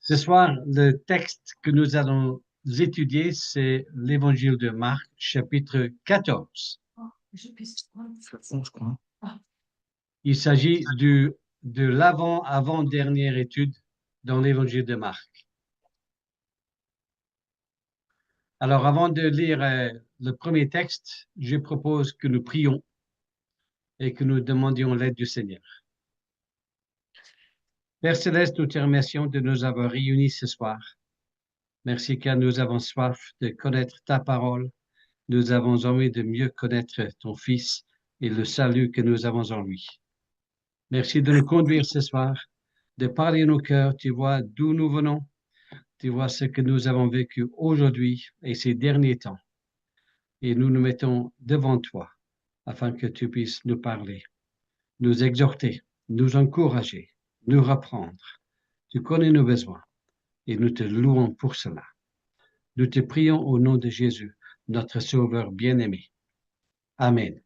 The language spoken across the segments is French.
Ce soir, le texte que nous allons étudier, c'est l'Évangile de Marc, chapitre 14. Je crois. Il s'agit de l'avant-dernière étude dans l'Évangile de Marc. Alors, avant de lire le premier texte, je propose que nous prions et que nous demandions l'aide du Seigneur. Père Céleste, nous te remercions de nous avoir réunis ce soir. Merci car nous avons soif de connaître ta parole. Nous avons envie de mieux connaître ton Fils et le salut que nous avons en lui. Merci de nous conduire ce soir, de parler à nos cœurs. Tu vois d'où nous venons. Tu vois ce que nous avons vécu aujourd'hui et ces derniers temps. Et nous nous mettons devant toi afin que tu puisses nous parler, nous exhorter, nous encourager, nous reprendre. Tu connais nos besoins et nous te louons pour cela. Nous te prions au nom de Jésus, notre Sauveur bien-aimé. Amen.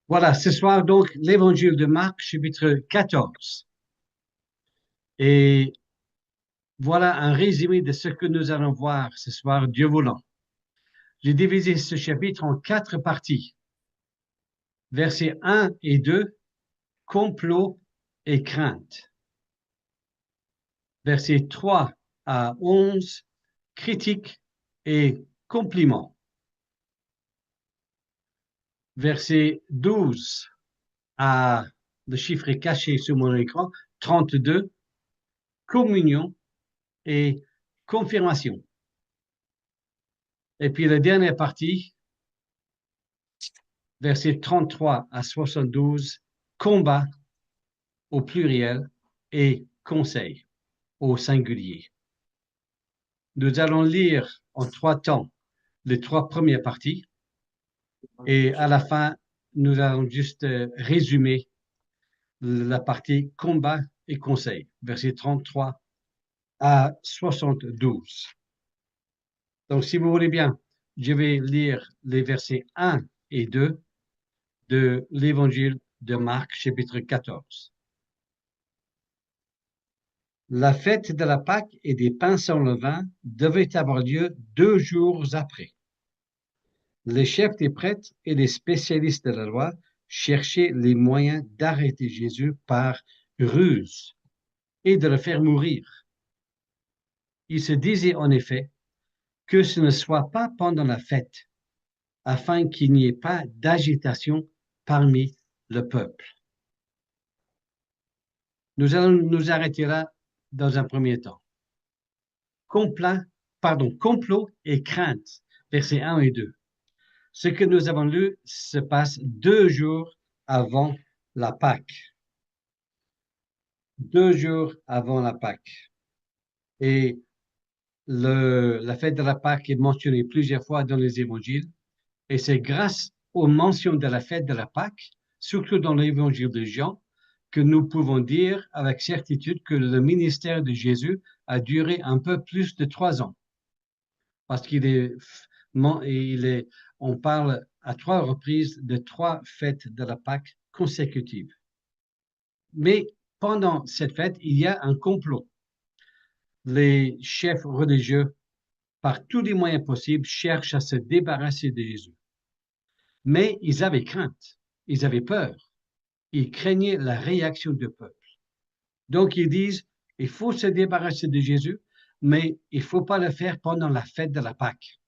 Voilà, ce soir donc l'Évangile de Marc, chapitre 14. Et voilà un résumé de ce que nous allons voir ce soir, Dieu voulant. J'ai divisé ce chapitre en 4 parties. Versets 1 et 2, complot et crainte. Versets 3 à 11, critique et compliment. Verset 12 à, le chiffre est caché sur mon écran, 32, communion et confirmation. Et puis la dernière partie, versets 33 à 72, combat au pluriel et conseil au singulier. Nous allons lire en 3 temps les 3 premières parties et à la fin, nous allons juste résumer la partie combat et conseil, versets 33 à 72. Donc, si vous voulez bien, je vais lire les versets 1 et 2 de l'Évangile de Marc, chapitre 14. La fête de la Pâque et des pains sans levain devait avoir lieu 2 jours après. Les chefs des prêtres et les spécialistes de la loi cherchaient les moyens d'arrêter Jésus par ruse et de le faire mourir. Ils se disaient en effet que ce ne soit pas pendant la fête, afin qu'il n'y ait pas d'agitation parmi le peuple. Nous allons nous arrêter là dans un premier temps. Complot et crainte, versets 1 et 2. Ce que nous avons lu se passe 2 jours avant la Pâque. 2 jours avant la Pâque. Et la fête de la Pâque est mentionnée plusieurs fois dans les évangiles. Et c'est grâce aux mentions de la fête de la Pâque, surtout dans l'évangile de Jean, que nous pouvons dire avec certitude que le ministère de Jésus a duré un peu plus de 3 ans. Parce on parle à 3 reprises de 3 fêtes de la Pâque consécutives. Mais pendant cette fête, il y a un complot. Les chefs religieux, par tous les moyens possibles, cherchent à se débarrasser de Jésus. Mais ils avaient crainte, ils avaient peur, ils craignaient la réaction du peuple. Donc ils disent, il faut se débarrasser de Jésus, mais il ne faut pas le faire pendant la fête de la Pâque.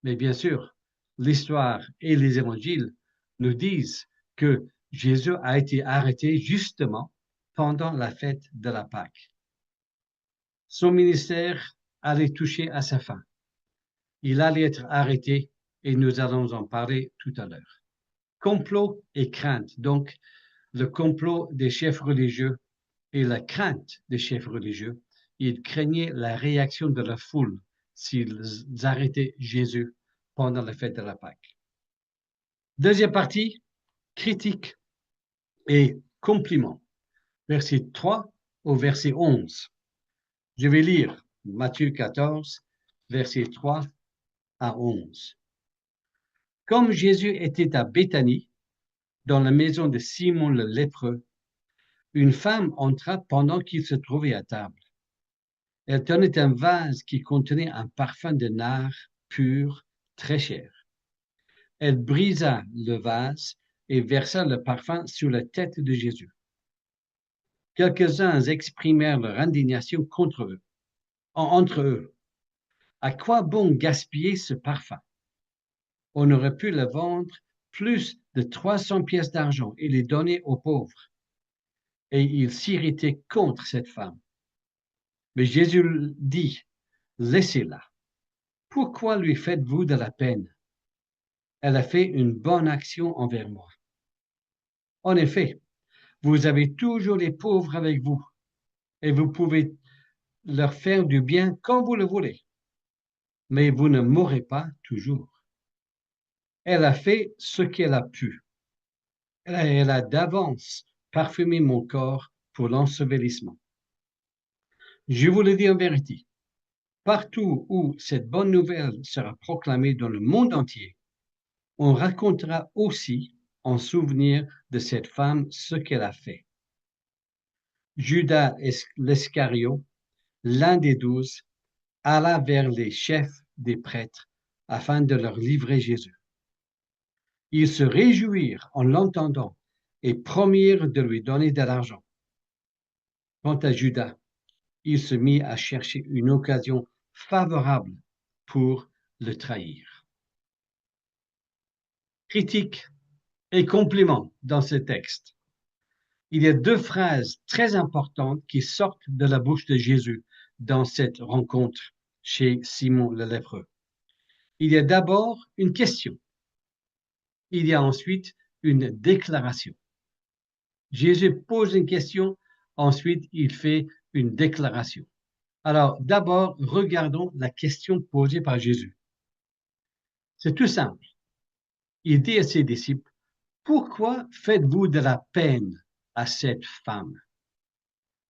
Mais bien sûr, l'histoire et les évangiles nous disent que Jésus a été arrêté justement pendant la fête de la Pâque. Son ministère allait toucher à sa fin. Il allait être arrêté et nous allons en parler tout à l'heure. Complot et crainte. Donc, le complot des chefs religieux et la crainte des chefs religieux. Ils craignaient la réaction de la foule s'ils arrêtaient Jésus pendant la fête de la Pâque. Deuxième partie, critique et compliment. Verset 3 au verset 11. Je vais lire Matthieu 14, verset 3 à 11. Comme Jésus était à Béthanie, dans la maison de Simon le lépreux, une femme entra pendant qu'il se trouvait à table. Elle tenait un vase qui contenait un parfum de nard pur, très cher. Elle brisa le vase et versa le parfum sur la tête de Jésus. Quelques-uns exprimèrent leur indignation entre eux. À quoi bon gaspiller ce parfum? On aurait pu le vendre plus de 300 pièces d'argent et les donner aux pauvres. Et ils s'irritaient contre cette femme. Mais Jésus dit, laissez-la. Pourquoi lui faites-vous de la peine? Elle a fait une bonne action envers moi. En effet, vous avez toujours les pauvres avec vous et vous pouvez leur faire du bien quand vous le voulez. Mais vous ne mourrez pas toujours. Elle a fait ce qu'elle a pu. Elle a d'avance parfumé mon corps pour l'ensevelissement. Je vous le dis en vérité, partout où cette bonne nouvelle sera proclamée dans le monde entier, on racontera aussi en souvenir de cette femme ce qu'elle a fait. Judas l'Iscariote, l'un des 12, alla vers les chefs des prêtres afin de leur livrer Jésus. Ils se réjouirent en l'entendant et promirent de lui donner de l'argent. Quant à Judas, il se mit à chercher une occasion favorable pour le trahir. Critique et compliment dans ce texte. Il y a deux phrases très importantes qui sortent de la bouche de Jésus dans cette rencontre chez Simon le lépreux. Il y a d'abord une question. Il y a ensuite une déclaration. Jésus pose une question, ensuite il fait une déclaration. Alors d'abord, regardons la question posée par Jésus. C'est tout simple. Il dit à ses disciples, pourquoi faites-vous de la peine à cette femme?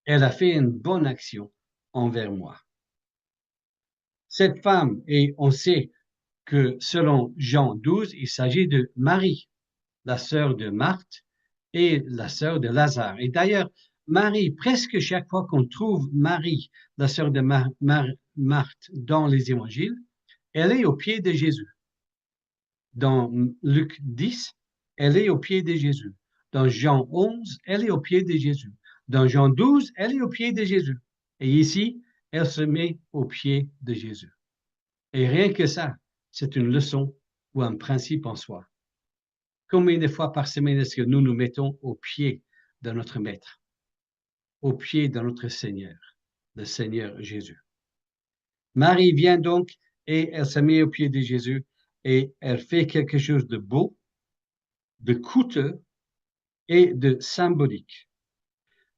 Elle a fait une bonne action envers moi. Cette femme, et on sait que selon Jean 12, il s'agit de Marie, la sœur de Marthe et la sœur de Lazare. Et d'ailleurs, Marie, presque chaque fois qu'on trouve Marie, la sœur de Marthe dans les évangiles, elle est au pied de Jésus. Dans Luc 10, elle est au pied de Jésus. Dans Jean 11, elle est au pied de Jésus. Dans Jean 12, elle est au pied de Jésus. Et ici, elle se met au pied de Jésus. Et rien que ça, c'est une leçon ou un principe en soi. Combien de fois par semaine est-ce que nous nous mettons au pied de notre Maître, au pied de notre Seigneur, le Seigneur Jésus? Marie vient donc et elle se met au pied de Jésus et elle fait quelque chose de beau, de coûteux et de symbolique.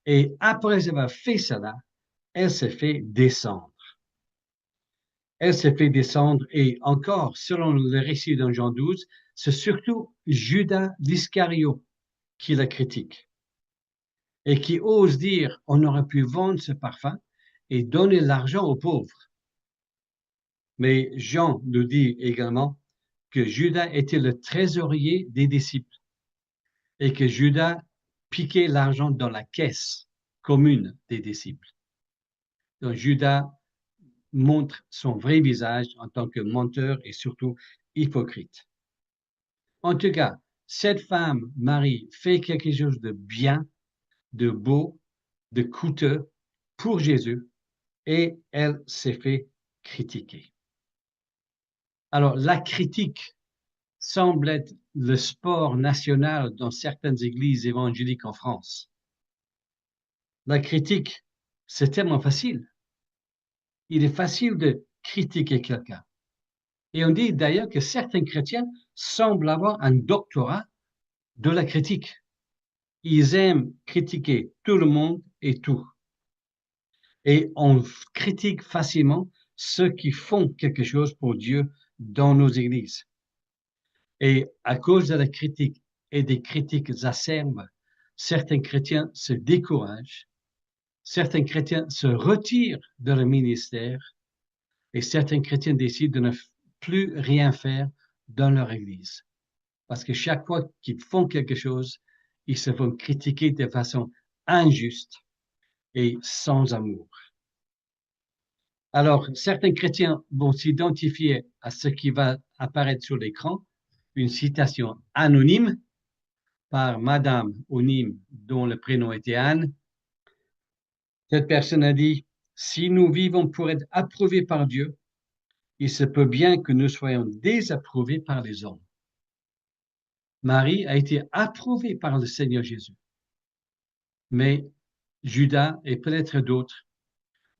Et après avoir fait cela, elle se fait descendre. Elle se fait descendre et encore, selon le récit dans Jean 12, c'est surtout Judas l'Iscariote qui la critique et qui ose dire on aurait pu vendre ce parfum et donner l'argent aux pauvres. Mais Jean nous dit également que Judas était le trésorier des disciples et que Judas piquait l'argent dans la caisse commune des disciples. Donc Judas montre son vrai visage en tant que menteur et surtout hypocrite. En tout cas, cette femme, Marie, fait quelque chose de bien, de beau, de coûteux pour Jésus et elle s'est fait critiquer. Alors, la critique semble être le sport national dans certaines églises évangéliques en France. La critique, c'est tellement facile. Il est facile de critiquer quelqu'un. Et on dit d'ailleurs que certains chrétiens semblent avoir un doctorat de la critique. Ils aiment critiquer tout le monde et tout. Et on critique facilement ceux qui font quelque chose pour Dieu dans nos églises. Et à cause de la critique et des critiques acerbes, certains chrétiens se découragent, certains chrétiens se retirent de leur ministère et certains chrétiens décident de ne plus rien faire dans leur église. Parce que chaque fois qu'ils font quelque chose, ils se font critiquer de façon injuste et sans amour. Alors, certains chrétiens vont s'identifier à ce qui va apparaître sur l'écran, une citation anonyme par Madame ou Nîmes, dont le prénom était Anne. Cette personne a dit, si nous vivons pour être approuvés par Dieu, il se peut bien que nous soyons désapprouvés par les hommes. Marie a été approuvée par le Seigneur Jésus. Mais Judas et peut-être d'autres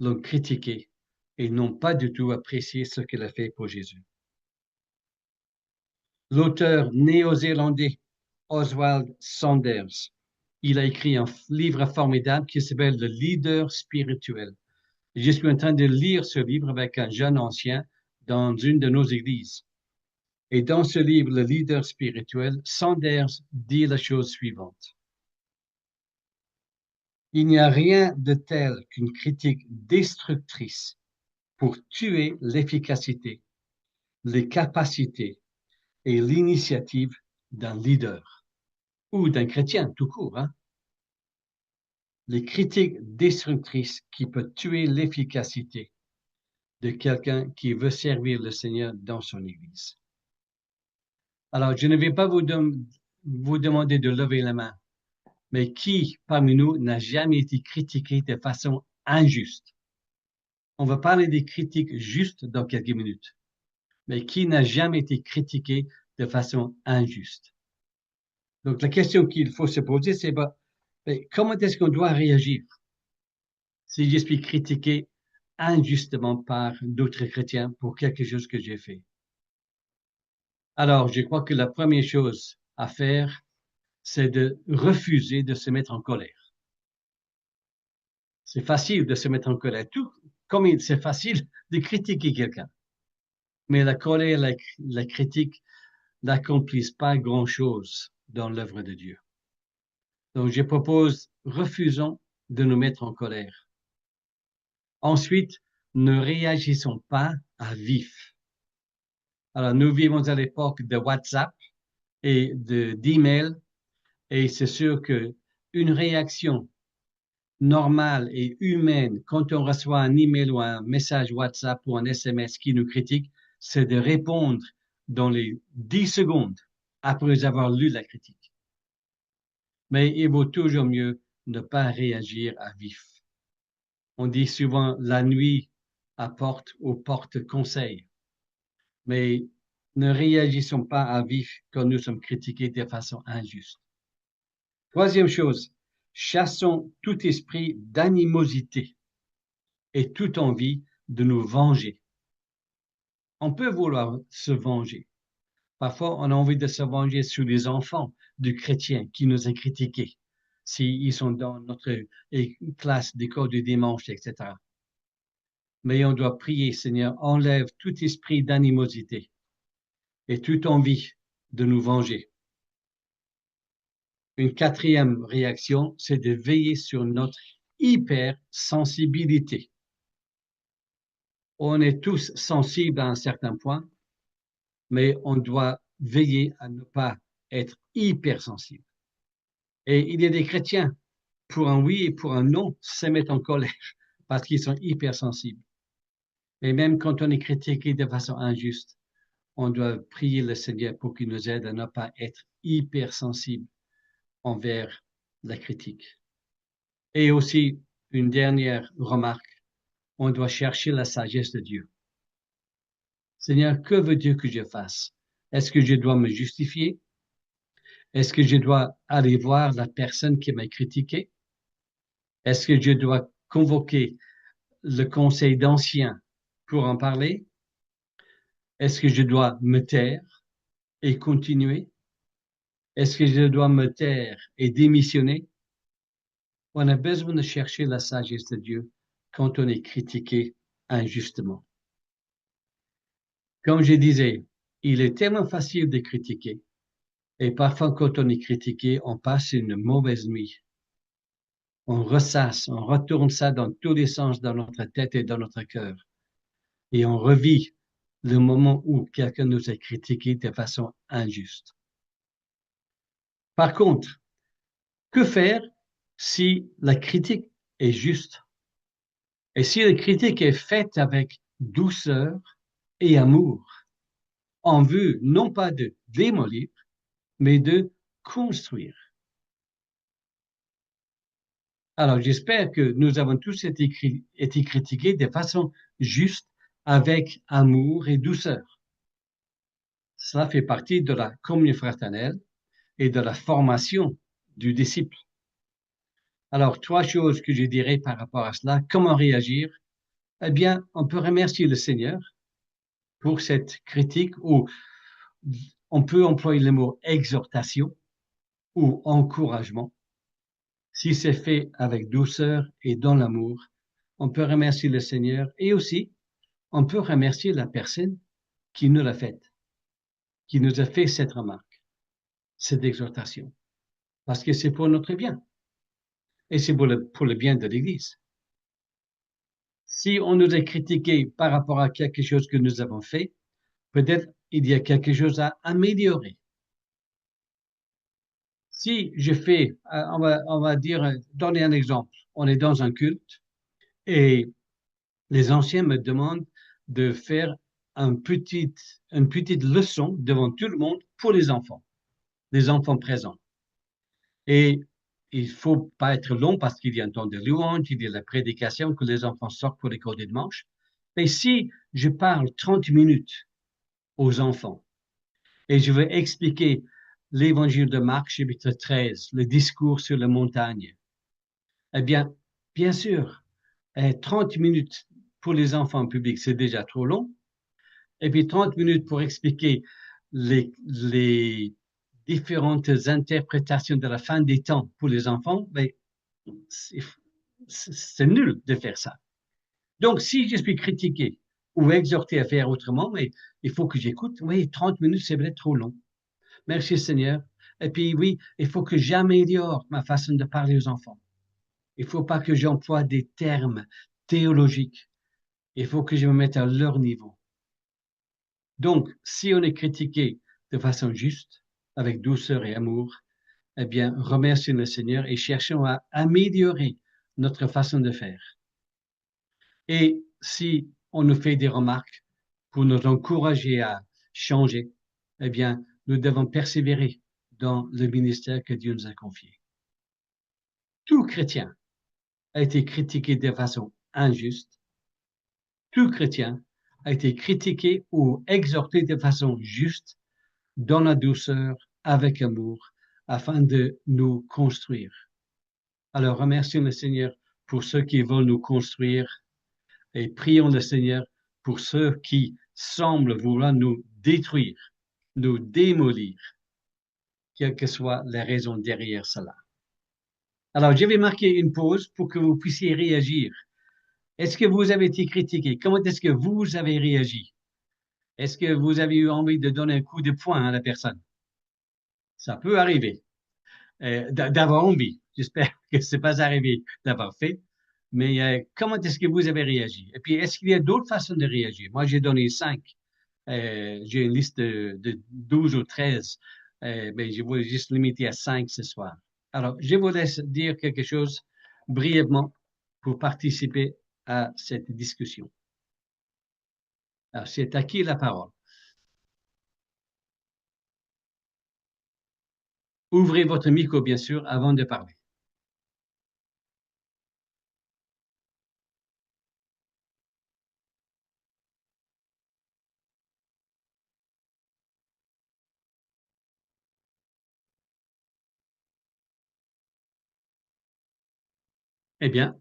l'ont critiqué et n'ont pas du tout apprécié ce qu'elle a fait pour Jésus. L'auteur néo-zélandais Oswald Sanders, il a écrit un livre formidable qui s'appelle Le leader spirituel. Je suis en train de lire ce livre avec un jeune ancien dans une de nos églises. Et dans ce livre, Le leader spirituel, Sanders dit la chose suivante. Il n'y a rien de tel qu'une critique destructrice pour tuer l'efficacité, les capacités et l'initiative d'un leader ou d'un chrétien tout court. Les critiques destructrices qui peuvent tuer l'efficacité de quelqu'un qui veut servir le Seigneur dans son Église. Alors, je ne vais pas vous demander de lever la main, mais qui parmi nous n'a jamais été critiqué de façon injuste? On va parler des critiques justes dans quelques minutes, mais qui n'a jamais été critiqué de façon injuste? Donc, la question qu'il faut se poser, c'est comment est-ce qu'on doit réagir si je suis critiqué injustement par d'autres chrétiens pour quelque chose que j'ai fait? Alors, je crois que la première chose à faire, c'est de refuser de se mettre en colère. C'est facile de se mettre en colère, tout comme c'est facile de critiquer quelqu'un. Mais la colère, la critique n'accomplissent pas grand-chose dans l'œuvre de Dieu. Donc, je propose, refusons de nous mettre en colère. Ensuite, ne réagissons pas à vif. Alors, nous vivons à l'époque de WhatsApp et d'email, et c'est sûr que une réaction normale et humaine quand on reçoit un email ou un message WhatsApp ou un SMS qui nous critique, c'est de répondre dans les 10 secondes après avoir lu la critique. Mais il vaut toujours mieux ne pas réagir à vif. On dit souvent la nuit apporte ou porte conseil. Mais ne réagissons pas à vif quand nous sommes critiqués de façon injuste. Troisième chose, chassons tout esprit d'animosité et toute envie de nous venger. On peut vouloir se venger. Parfois, on a envie de se venger sur les enfants de chrétiens qui nous ont critiqués, s'ils sont dans notre classe d'école du dimanche, etc. Mais on doit prier, Seigneur, enlève tout esprit d'animosité et toute envie de nous venger. Une quatrième réaction, c'est de veiller sur notre hypersensibilité. On est tous sensibles à un certain point, mais on doit veiller à ne pas être hypersensible. Et il y a des chrétiens, pour un oui et pour un non, se mettent en colère parce qu'ils sont hypersensibles. Et même quand on est critiqué de façon injuste, on doit prier le Seigneur pour qu'il nous aide à ne pas être hypersensible envers la critique. Et aussi, une dernière remarque, on doit chercher la sagesse de Dieu. Seigneur, que veut Dieu que je fasse? Est-ce que je dois me justifier? Est-ce que je dois aller voir la personne qui m'a critiqué? Est-ce que je dois convoquer le conseil d'anciens pour en parler? Est-ce que je dois me taire et continuer? Est-ce que je dois me taire et démissionner? On a besoin de chercher la sagesse de Dieu quand on est critiqué injustement. Comme je disais, il est tellement facile de critiquer. Et parfois, quand on est critiqué, on passe une mauvaise nuit. On ressasse, on retourne ça dans tous les sens dans notre tête et dans notre cœur. Et on revit le moment où quelqu'un nous a critiqué de façon injuste. Par contre, que faire si la critique est juste et si la critique est faite avec douceur et amour, en vue non pas de démolir, mais de construire. Alors, j'espère que nous avons tous été critiqués de façon juste, avec amour et douceur. Cela fait partie de la communion fraternelle et de la formation du disciple. Alors, trois choses que je dirais par rapport à cela. Comment réagir? Eh bien, on peut remercier le Seigneur pour cette critique, ou on peut employer le mot exhortation ou encouragement. Si c'est fait avec douceur et dans l'amour, on peut remercier le Seigneur et aussi on peut remercier la personne qui nous l'a faite, qui nous a fait cette remarque, cette exhortation, parce que c'est pour notre bien et c'est pour le bien de l'Église. Si on nous a critiqué par rapport à quelque chose que nous avons fait, peut-être il y a quelque chose à améliorer. Si je fais, on va dire, donner un exemple. On est dans un culte et les anciens me demandent de faire une petite leçon devant tout le monde pour les enfants présents. Et il ne faut pas être long parce qu'il y a un temps de louange, il y a la prédication que les enfants sortent pour l'école des dimanches. Mais si je parle 30 minutes aux enfants et je veux expliquer l'évangile de Marc, chapitre 13, le discours sur la montagne, eh bien sûr, 30 minutes pour les enfants publics, c'est déjà trop long. Et puis 30 minutes pour expliquer les différentes interprétations de la fin des temps pour les enfants, mais c'est nul de faire ça. Donc, si je suis critiqué ou exhorté à faire autrement, mais il faut que j'écoute, oui, 30 minutes, c'est peut-être trop long. Merci Seigneur. Et puis oui, il faut que j'améliore ma façon de parler aux enfants. Il ne faut pas que j'emploie des termes théologiques. Il faut que je me mette à leur niveau. Donc, si on est critiqué de façon juste, avec douceur et amour, eh bien, remercions le Seigneur et cherchons à améliorer notre façon de faire. Et si on nous fait des remarques pour nous encourager à changer, eh bien, nous devons persévérer dans le ministère que Dieu nous a confié. Tout chrétien a été critiqué de façon injuste. Tout chrétien a été critiqué ou exhorté de façon juste, dans la douceur, avec amour, afin de nous construire. Alors, remercions le Seigneur pour ceux qui veulent nous construire et prions le Seigneur pour ceux qui semblent vouloir nous détruire, nous démolir, quelle que soit la raison derrière cela. Alors, je vais marquer une pause pour que vous puissiez réagir. Est-ce que vous avez été critiqué? Comment est-ce que vous avez réagi? Est-ce que vous avez eu envie de donner un coup de poing à la personne? Ça peut arriver. D'avoir envie. J'espère que ce n'est pas arrivé d'avoir fait. Mais comment est-ce que vous avez réagi? Et puis, est-ce qu'il y a d'autres façons de réagir? Moi, j'ai donné 5. J'ai une liste de 12 ou 13. Mais je vais juste limiter à 5 ce soir. Alors, je vous laisse dire quelque chose brièvement pour participer à cette discussion. Alors, c'est à qui la parole? Ouvrez votre micro, bien sûr, avant de parler. Eh bien,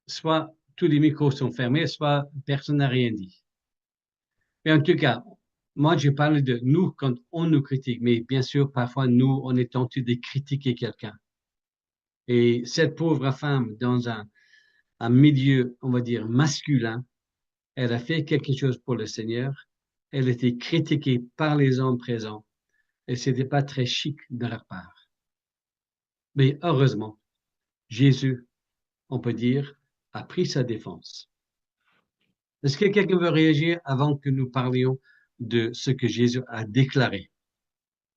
soit tous les micros sont fermés, soit personne n'a rien dit. Mais en tout cas, moi, je parle de nous quand on nous critique, mais bien sûr, parfois, nous, on est tenté de critiquer quelqu'un. Et cette pauvre femme, dans un milieu, on va dire, masculin, elle a fait quelque chose pour le Seigneur. Elle était critiquée par les hommes présents et ce n'était pas très chic de leur part. Mais heureusement, Jésus, on peut dire, a pris sa défense. Est-ce que quelqu'un veut réagir avant que nous parlions de ce que Jésus a déclaré?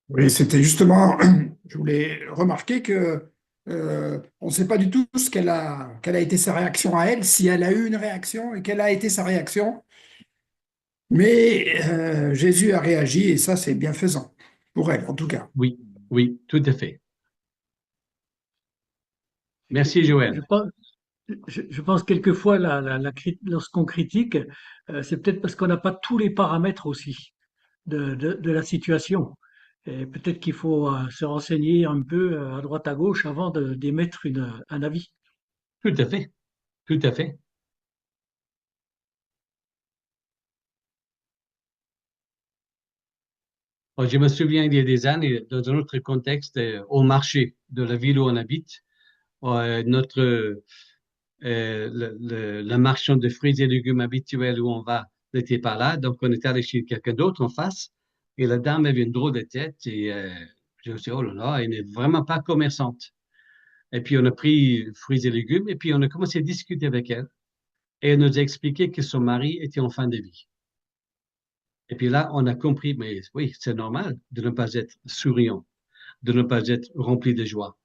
Oui, c'était justement, je voulais remarquer que On ne sait pas du tout quelle a été sa réaction à elle, si elle a eu une réaction et quelle a été sa réaction. Mais Jésus a réagi et ça, c'est bienfaisant, pour elle en tout cas. Oui, oui, tout à fait. Merci, Je, Joël. je pense, je pense quelquefois, lorsqu'on critique, c'est peut-être parce qu'on n'a pas tous les paramètres aussi de la situation. Et peut-être qu'il faut se renseigner un peu à droite à gauche avant d'émettre un avis. Tout à fait, tout à fait. Bon, je me souviens il y a des années, dans un autre contexte, au marché de la ville où on habite, le marchand de fruits et légumes habituel où on va n'était pas là, donc on est allé chez quelqu'un d'autre en face, et la dame avait une drôle de tête, et je me suis dit, oh là là, elle n'est vraiment pas commerçante. Et puis on a pris fruits et légumes, et puis on a commencé à discuter avec elle, et elle nous a expliqué que son mari était en fin de vie. Et puis là, on a compris, mais oui, c'est normal de ne pas être souriant, de ne pas être rempli de joie.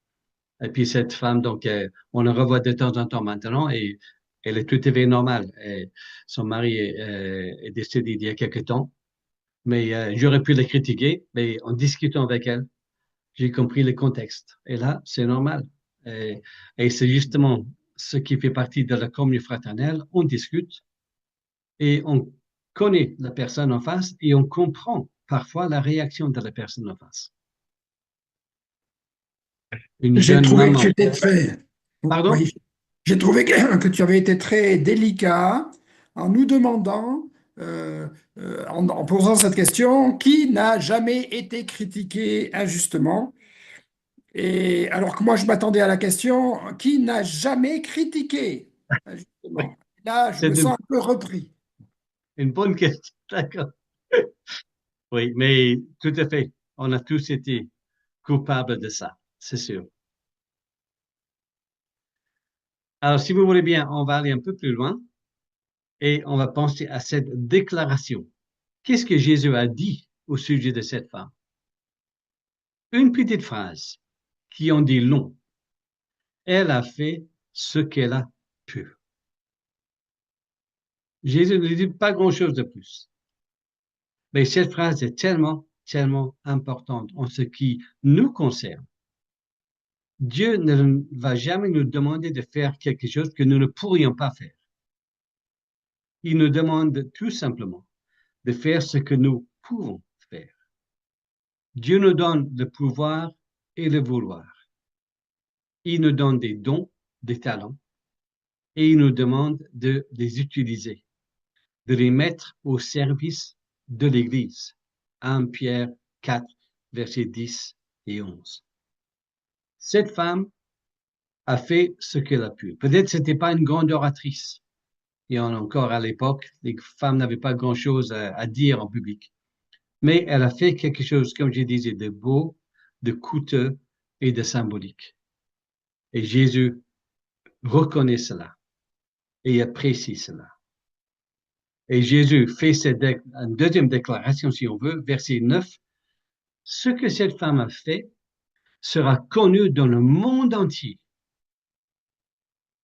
Et puis cette femme, donc, on la revoit de temps en temps maintenant et elle est tout à fait normale. Et son mari est décédé il y a quelque temps, mais j'aurais pu la critiquer, mais en discutant avec elle, j'ai compris le contexte. Et là, c'est normal. Et, et c'est justement ce qui fait partie de la communion fraternelle. On discute et on connaît la personne en face et on comprend parfois la réaction de la personne en face. Une J'ai jeune trouvé que tu maman. étais très, Pardon? oui, j'ai trouvé que tu avais été très délicat en nous demandant, en posant cette question, qui n'a jamais été critiqué injustement? Et alors que moi, je m'attendais à la question, qui n'a jamais critiqué Oui, injustement? Là, je c'est me sens un peu repris. une bonne question. D'accord. Oui, mais tout à fait. On a tous été coupables de ça, c'est sûr. Alors, si vous voulez bien, on va aller un peu plus loin et on va penser à cette déclaration. Qu'est-ce que Jésus a dit au sujet de cette femme? Une petite phrase qui en dit long. Elle a fait ce qu'elle a pu. Jésus ne dit pas grand-chose de plus. Mais cette phrase est tellement, tellement importante en ce qui nous concerne. Dieu ne va jamais nous demander de faire quelque chose que nous ne pourrions pas faire. Il nous demande tout simplement de faire ce que nous pouvons faire. Dieu nous donne le pouvoir et le vouloir. Il nous donne des dons, des talents, et il nous demande de les utiliser, de les mettre au service de l'Église. 1 Pierre 4, versets 10 et 11. Cette femme a fait ce qu'elle a pu. Peut-être que ce n'était pas une grande oratrice. Et encore à l'époque, les femmes n'avaient pas grand-chose à dire en public. Mais elle a fait quelque chose, comme je disais, de beau, de coûteux et de symbolique. Et Jésus reconnaît cela et apprécie cela. Et Jésus fait une deuxième déclaration, si on veut, verset 9. Ce que cette femme a fait sera connu dans le monde entier.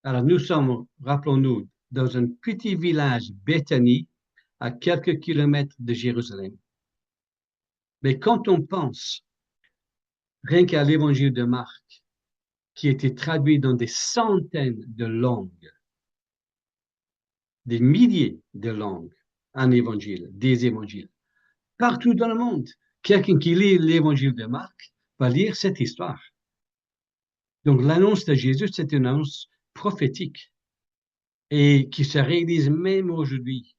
Alors nous sommes, rappelons-nous, dans un petit village, Béthanie, à quelques kilomètres de Jérusalem. Mais quand on pense rien qu'à l'évangile de Marc, qui a été traduit dans des centaines de langues, des milliers de langues, un évangile, des évangiles, partout dans le monde, quelqu'un qui lit l'évangile de Marc va lire cette histoire. Donc l'annonce de Jésus, c'est une annonce prophétique et qui se réalise même aujourd'hui.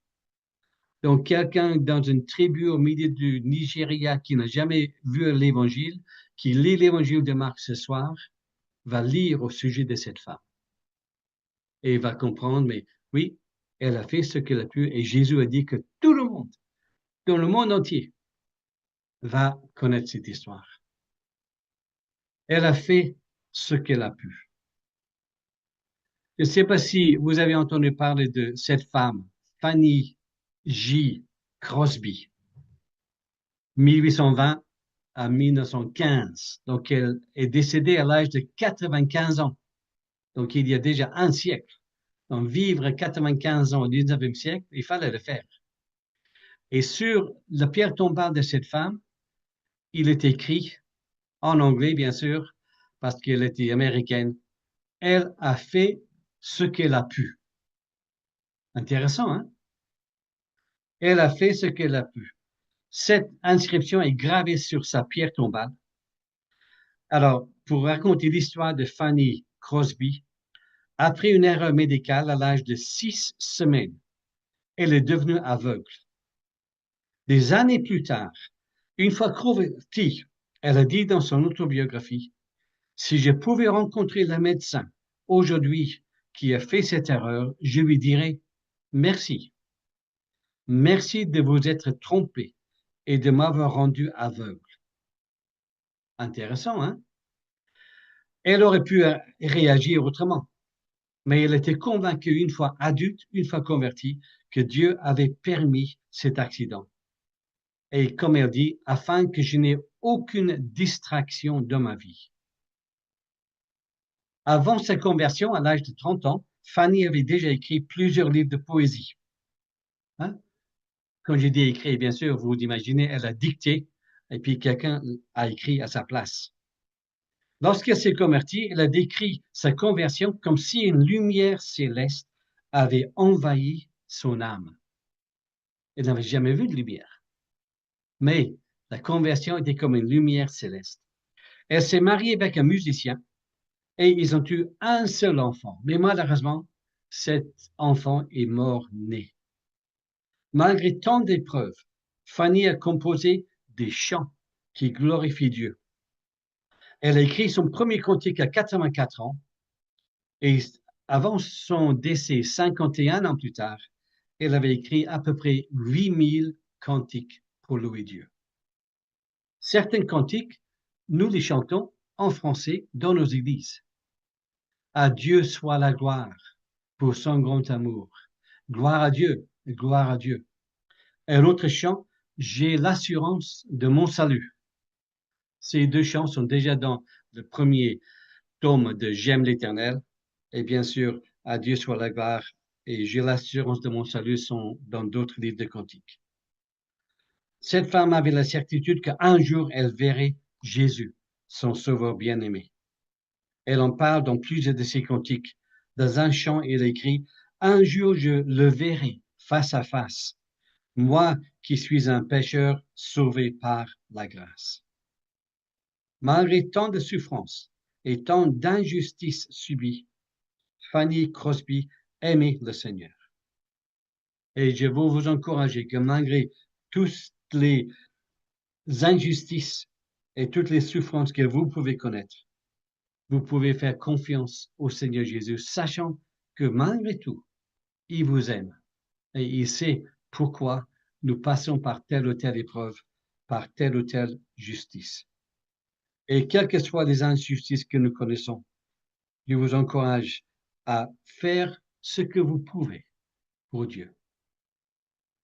Donc, quelqu'un dans une tribu au milieu du Nigeria qui n'a jamais vu l'évangile, qui lit l'évangile de Marc ce soir, va lire au sujet de cette femme et va comprendre, mais oui, elle a fait ce qu'elle a pu et Jésus a dit que tout le monde, dans le monde entier, va connaître cette histoire. Elle a fait ce qu'elle a pu. Je ne sais pas si vous avez entendu parler de cette femme, Fanny J. Crosby, 1820 en 1915. Donc, elle est décédée à l'âge de 95 ans. Donc, il y a déjà un siècle. Donc, vivre 95 ans au 19e siècle, il fallait le faire. Et sur la pierre tombale de cette femme, il est écrit, en anglais bien sûr, parce qu'elle était américaine, elle a fait ce qu'elle a pu. Intéressant, hein? Elle a fait ce qu'elle a pu. Cette inscription est gravée sur sa pierre tombale. Alors, pour raconter l'histoire de Fanny Crosby, après une erreur médicale à l'âge de 6 semaines, elle est devenue aveugle. Des années plus tard, une fois convertie, elle a dit dans son autobiographie, « Si je pouvais rencontrer le médecin aujourd'hui qui a fait cette erreur, je lui dirais merci. Merci de vous être trompé et de m'avoir rendu aveugle. » Intéressant, hein? Elle aurait pu réagir autrement, mais elle était convaincue, une fois adulte, une fois convertie, que Dieu avait permis cet accident. Et comme elle dit, afin que je n'ai aucune distraction dans ma vie. Avant sa conversion, à l'âge de 30 ans, Fanny avait déjà écrit plusieurs livres de poésie. Hein? Quand j'ai dit écrit, bien sûr, vous imaginez, elle a dicté et puis quelqu'un a écrit à sa place. Lorsqu'elle s'est convertie, elle a décrit sa conversion comme si une lumière céleste avait envahi son âme. Elle n'avait jamais vu de lumière. Mais la conversion était comme une lumière céleste. Elle s'est mariée avec un musicien et ils ont eu un seul enfant. Mais malheureusement, cet enfant est mort-né. Malgré tant d'épreuves, Fanny a composé des chants qui glorifient Dieu. Elle a écrit son premier cantique à 84 ans et avant son décès, 51 ans plus tard, elle avait écrit à peu près 8000 cantiques pour louer Dieu. Certains cantiques, nous les chantons en français dans nos églises. À Dieu soit la gloire pour son grand amour. Gloire à Dieu, gloire à Dieu. Et l'autre chant, j'ai l'assurance de mon salut. Ces deux chants sont déjà dans le premier tome de J'aime l'Éternel. Et bien sûr, à Dieu soit la gloire et j'ai l'assurance de mon salut sont dans d'autres livres de cantiques. Cette femme avait la certitude qu'un jour elle verrait Jésus, son sauveur bien-aimé. Elle en parle dans plusieurs de ses cantiques. Dans un chant, elle écrit « Un jour je le verrai face à face, moi qui suis un pécheur sauvé par la grâce. » Malgré tant de souffrances et tant d'injustices subies, Fanny Crosby aimait le Seigneur. Et je veux vous encourager que malgré toutes les injustices et toutes les souffrances que vous pouvez connaître, vous pouvez faire confiance au Seigneur Jésus, sachant que malgré tout, il vous aime et il sait pourquoi nous passons par telle ou telle épreuve, par telle ou telle justice. Et quelles que soient les injustices que nous connaissons, je vous encourage à faire ce que vous pouvez pour Dieu.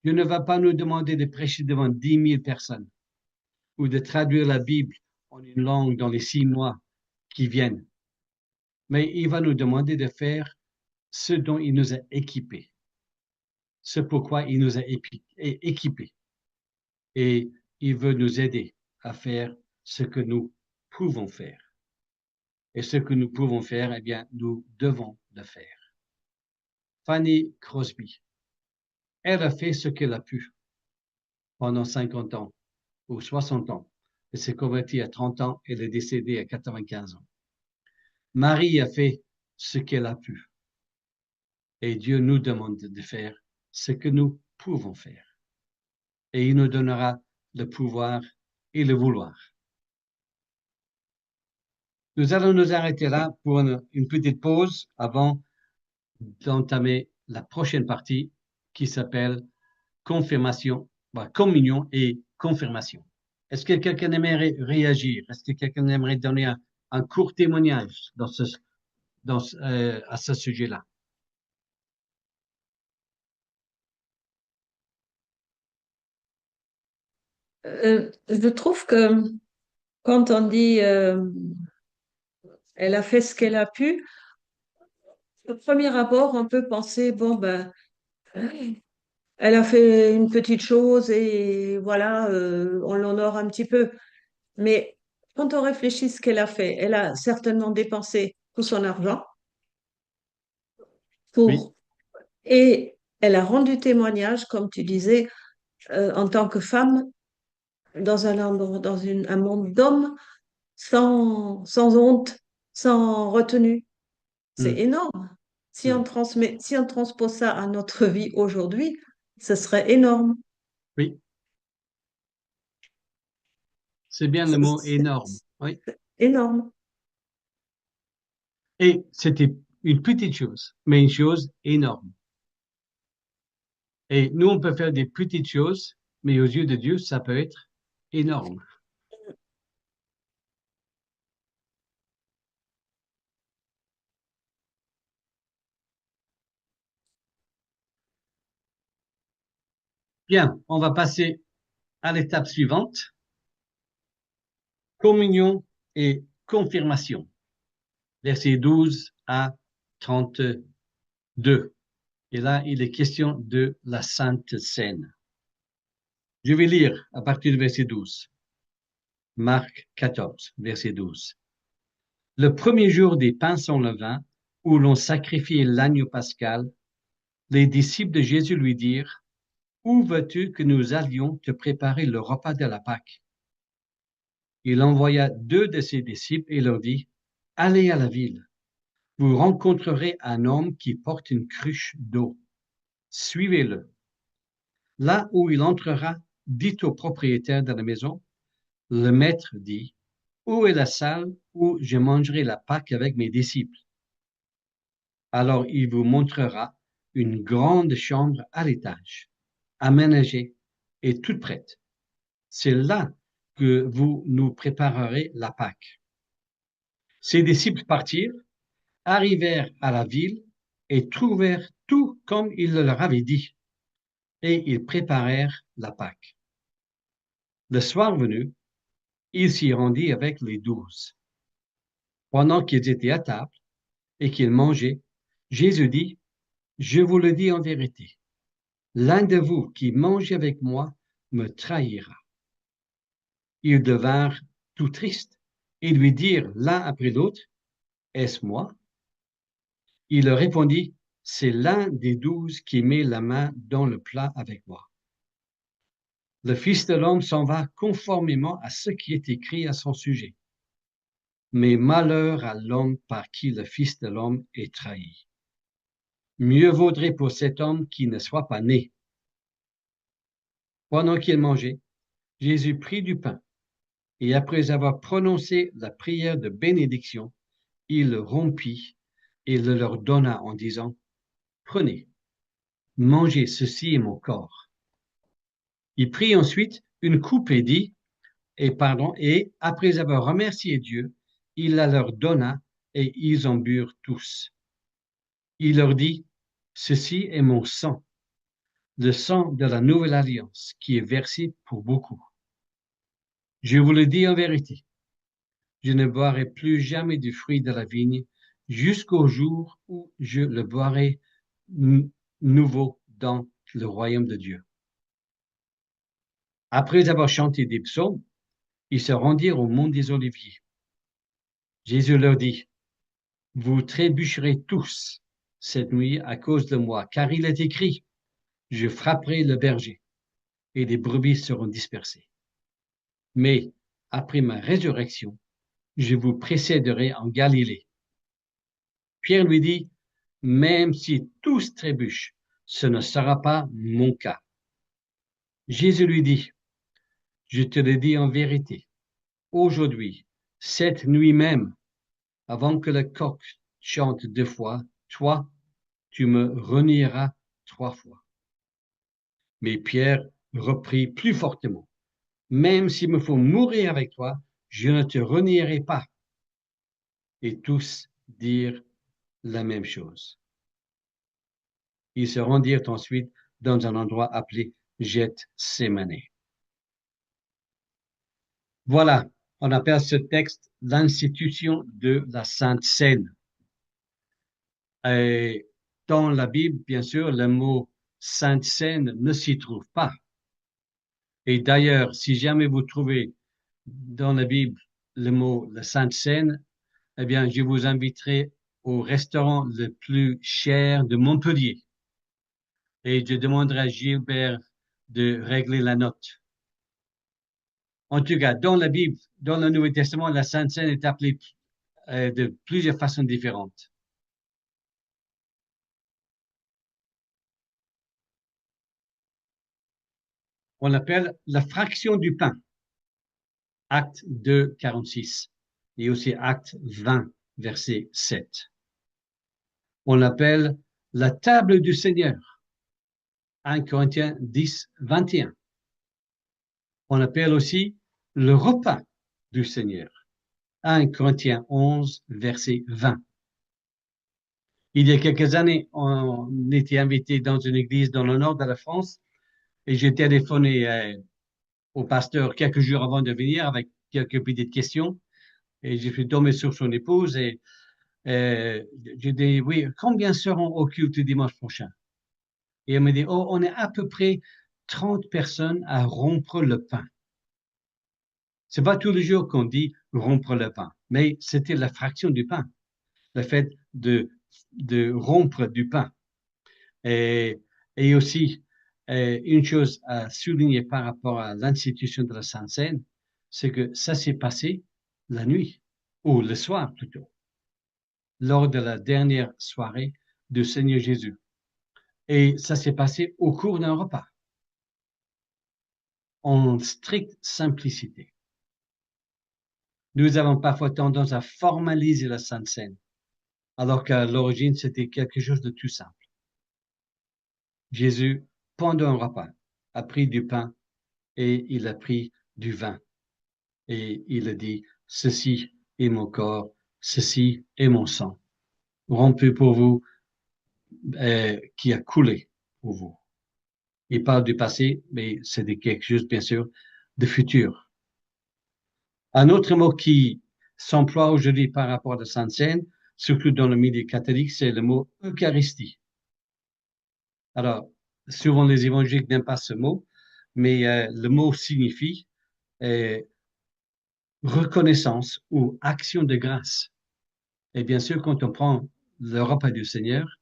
Dieu ne va pas nous demander de prêcher devant 10 000 personnes ou de traduire la Bible en une langue dans les 6 mois qui viennent. Mais il va nous demander de faire ce dont il nous a équipés, ce pourquoi il nous a équipés. Et il veut nous aider à faire ce que nous pouvons faire. Et ce que nous pouvons faire, eh bien, nous devons le faire. Fanny Crosby, elle a fait ce qu'elle a pu pendant 50 ans ou 60 ans. Elle s'est convertie à 30 ans, elle est décédée à 95 ans. Marie a fait ce qu'elle a pu. Et Dieu nous demande de faire ce que nous pouvons faire. Et il nous donnera le pouvoir et le vouloir. Nous allons nous arrêter là pour une petite pause avant d'entamer la prochaine partie qui s'appelle confirmation, communion et confirmation. Est-ce que quelqu'un aimerait réagir? Est-ce que quelqu'un aimerait donner un court témoignage à ce sujet-là? Je trouve que quand on dit elle a fait ce qu'elle a pu, au premier abord, on peut penser, bon, ben, elle a fait une petite chose et voilà, on l'honore un petit peu. Mais quand on réfléchit ce qu'elle a fait, elle a certainement dépensé tout son argent Oui, pour, et elle a rendu témoignage, comme tu disais, en tant que femme, dans un monde d'hommes, sans honte, sans retenue. C'est mm, énorme. mm, Si on transpose ça à notre vie aujourd'hui, ce serait énorme. oui, c'est bien le mot énorme. Oui. C'est énorme. Et c'était une petite chose, mais une chose énorme. Et nous, on peut faire des petites choses, mais aux yeux de Dieu, ça peut être énorme. Bien, on va passer à l'étape suivante, communion et confirmation, versets 12 à 32. Et là, il est question de la Sainte Seine. Je vais lire à partir du verset 12. Marc 14, verset 12. Le premier jour des pains sans levain, où l'on sacrifiait l'agneau pascal, les disciples de Jésus lui dirent, où veux-tu que nous allions te préparer le repas de la Pâque? Il envoya 2 de ses disciples et leur dit, allez à la ville, vous rencontrerez un homme qui porte une cruche d'eau. Suivez-le. Là où il entrera, dites au propriétaire de la maison, le maître dit, où est la salle où je mangerai la Pâque avec mes disciples? Alors il vous montrera une grande chambre à l'étage, aménagée et toute prête. C'est là que vous nous préparerez la Pâque. Ses disciples partirent, arrivèrent à la ville et trouvèrent tout comme il leur avait dit, et ils préparèrent la Pâque. Le soir venu, il s'y rendit avec les 12. Pendant qu'ils étaient à table et qu'ils mangeaient, Jésus dit, je vous le dis en vérité, l'un de vous qui mange avec moi me trahira. Ils devinrent tout tristes et lui dirent l'un après l'autre, est-ce moi? Il leur répondit, c'est l'un des 12 qui met la main dans le plat avec moi. Le Fils de l'homme s'en va conformément à ce qui est écrit à son sujet. Mais malheur à l'homme par qui le Fils de l'homme est trahi. Mieux vaudrait pour cet homme qu'il ne soit pas né. Pendant qu'il mangeait, Jésus prit du pain, et après avoir prononcé la prière de bénédiction, il le rompit et le leur donna en disant, prenez, mangez, ceci est mon corps. Il prit ensuite une coupe et dit, et après avoir remercié Dieu, il la leur donna et ils en burent tous. Il leur dit, ceci est mon sang, le sang de la nouvelle alliance qui est versé pour beaucoup. Je vous le dis en vérité, je ne boirai plus jamais du fruit de la vigne jusqu'au jour où je le boirai nouveau dans le royaume de Dieu. Après avoir chanté des psaumes, ils se rendirent au mont des Oliviers. Jésus leur dit, vous trébucherez tous cette nuit à cause de moi, car il est écrit, je frapperai le berger et les brebis seront dispersées. Mais après ma résurrection, je vous précéderai en Galilée. Pierre lui dit, même si tous trébuchent, ce ne sera pas mon cas. Jésus lui dit, je te le dis en vérité, aujourd'hui, cette nuit même, avant que le coq chante 2 fois, toi, tu me renieras 3 fois. Mais Pierre reprit plus fortement, même s'il me faut mourir avec toi, je ne te renierai pas. Et tous dirent la même chose. Ils se rendirent ensuite dans un endroit appelé Gethsémané. Voilà, On appelle ce texte l'institution de la Sainte Seine. Et dans la Bible, bien sûr, le mot Sainte Seine ne s'y trouve pas. Et d'ailleurs, si jamais vous trouvez dans la Bible le mot la Sainte Seine, eh bien, je vous inviterai au restaurant le plus cher de Montpellier. Et je demanderai à Gilbert de régler la note. En tout cas, dans la Bible, dans le Nouveau Testament, la Sainte Seine est appelée de plusieurs façons différentes. On l'appelle la fraction du pain, acte 2, 46, et aussi acte 20, verset 7. On l'appelle la table du Seigneur, 1 Corinthiens 10, 21. On l'appelle aussi le repas du Seigneur, 1 Corinthiens 11, verset 20. Il y a quelques années, on était invité dans une église dans le nord de la France et j'ai téléphoné au pasteur quelques jours avant de venir avec quelques petites questions et je suis tombé sur son épouse et j'ai dit, oui, combien seront au culte dimanche prochain? Et elle me dit, oh, on est à peu près 30 personnes à rompre le pain. C'est pas tous les jours qu'on dit rompre le pain, mais c'était la fraction du pain, le fait de rompre du pain. Et aussi, une chose à souligner par rapport à l'institution de la Sainte Seine, c'est que ça s'est passé la nuit, ou le soir plutôt, lors de la dernière soirée du Seigneur Jésus. Et ça s'est passé au cours d'un repas, en stricte simplicité. Nous avons parfois tendance à formaliser la Sainte Seine, alors qu'à l'origine, c'était quelque chose de tout simple. Jésus, pendant un repas, a pris du pain et il a pris du vin. Et il a dit, ceci est mon corps, ceci est mon sang, rompu pour vous, qui a coulé pour vous. Il parle du passé, mais c'est quelque chose, bien sûr, de futur. Un autre mot qui s'emploie aujourd'hui par rapport à la Sainte Seine, surtout dans le milieu catholique, c'est le mot Eucharistie. Alors, souvent les évangéliques n'aiment pas ce mot, mais le mot signifie reconnaissance ou action de grâce. Et bien sûr, quand on prend le repas du Seigneur,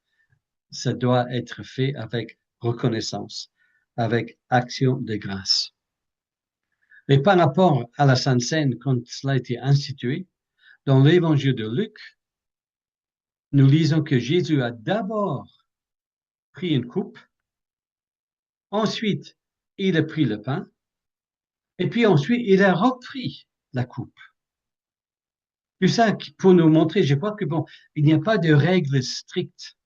ça doit être fait avec reconnaissance, avec action de grâce. Et par rapport à la Sainte Seine, quand cela a été institué, dans l'évangile de Luc, nous lisons que Jésus a d'abord pris une coupe, ensuite il a pris le pain, et puis ensuite il a repris la coupe. Tout ça pour nous montrer, je crois que bon, il n'y a pas de règles strictes.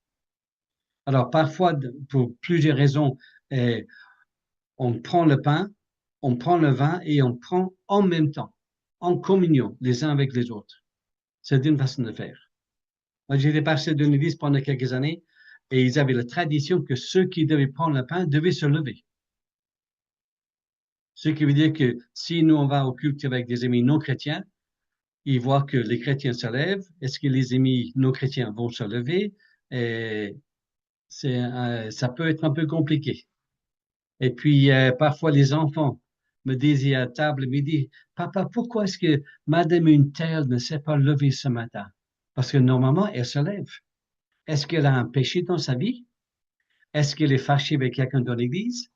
Alors parfois, pour plusieurs raisons, on prend le pain, on prend le vin et on prend en même temps, en communion, les uns avec les autres. C'est une façon de faire. Moi, j'étais passé d'une église pendant quelques années et ils avaient la tradition que ceux qui devaient prendre le pain devaient se lever. Ce qui veut dire que si nous, on va au culte avec des amis non chrétiens, ils voient que les chrétiens se lèvent. Est-ce que les amis non chrétiens vont se lever? Et ça peut être un peu compliqué. Et puis, parfois, les enfants me disaient à table, me disent, papa, pourquoi est-ce que madame une telle ne s'est pas levée ce matin? Parce que normalement, elle se lève. Est-ce qu'elle a un péché dans sa vie? Est-ce qu'elle est fâchée avec quelqu'un dans l'église?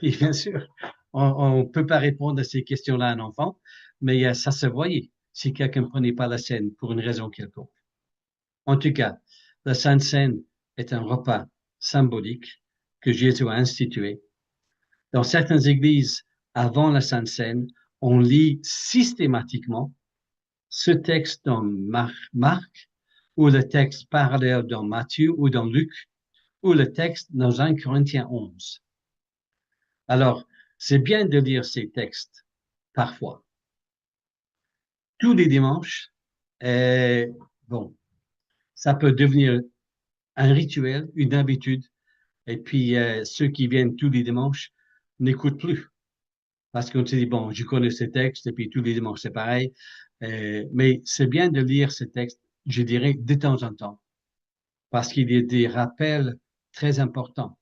Et bien sûr, on ne peut pas répondre à ces questions-là à un enfant, mais ça se voyait si quelqu'un ne prenait pas la scène pour une raison quelconque. En tout cas, la Sainte Seine est un repas symbolique que Jésus a institué. Dans certaines églises, avant la Sainte Seine, on lit systématiquement ce texte dans Marc, ou le texte parallèle dans Matthieu ou dans Luc, ou le texte dans 1 Corinthiens 11. Alors, c'est bien de lire ces textes parfois. Tous les dimanches, bon, ça peut devenir un rituel, une habitude, et puis ceux qui viennent tous les dimanches n'écoutent plus. Parce qu'on se dit, bon, je connais ce texte et puis tous les dimanches, c'est pareil. Mais c'est bien de lire ce texte, je dirais, de temps en temps, parce qu'il y a des rappels très importants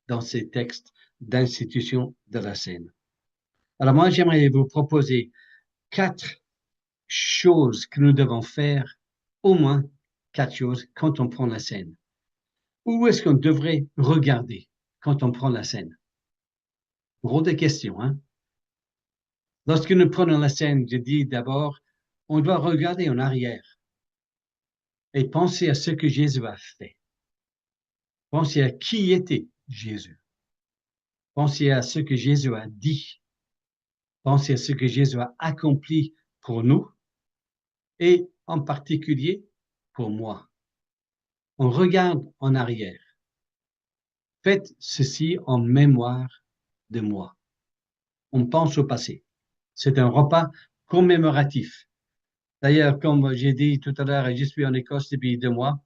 dans ces textes d'institution de la scène. Alors moi, j'aimerais vous proposer 4 choses que nous devons faire, au moins 4 choses quand on prend la scène. Où est-ce qu'on devrait regarder quand on prend la scène? Gros de questions, hein? Lorsque nous prenons la scène, je dis d'abord, on doit regarder en arrière et penser à ce que Jésus a fait. Pensez à qui était Jésus. Pensez à ce que Jésus a dit. Pensez à ce que Jésus a accompli pour nous et en particulier pour moi. On regarde en arrière. Faites ceci en mémoire de moi. On pense au passé. C'est un repas commémoratif. D'ailleurs, comme j'ai dit tout à l'heure, je suis en Écosse depuis 2 mois.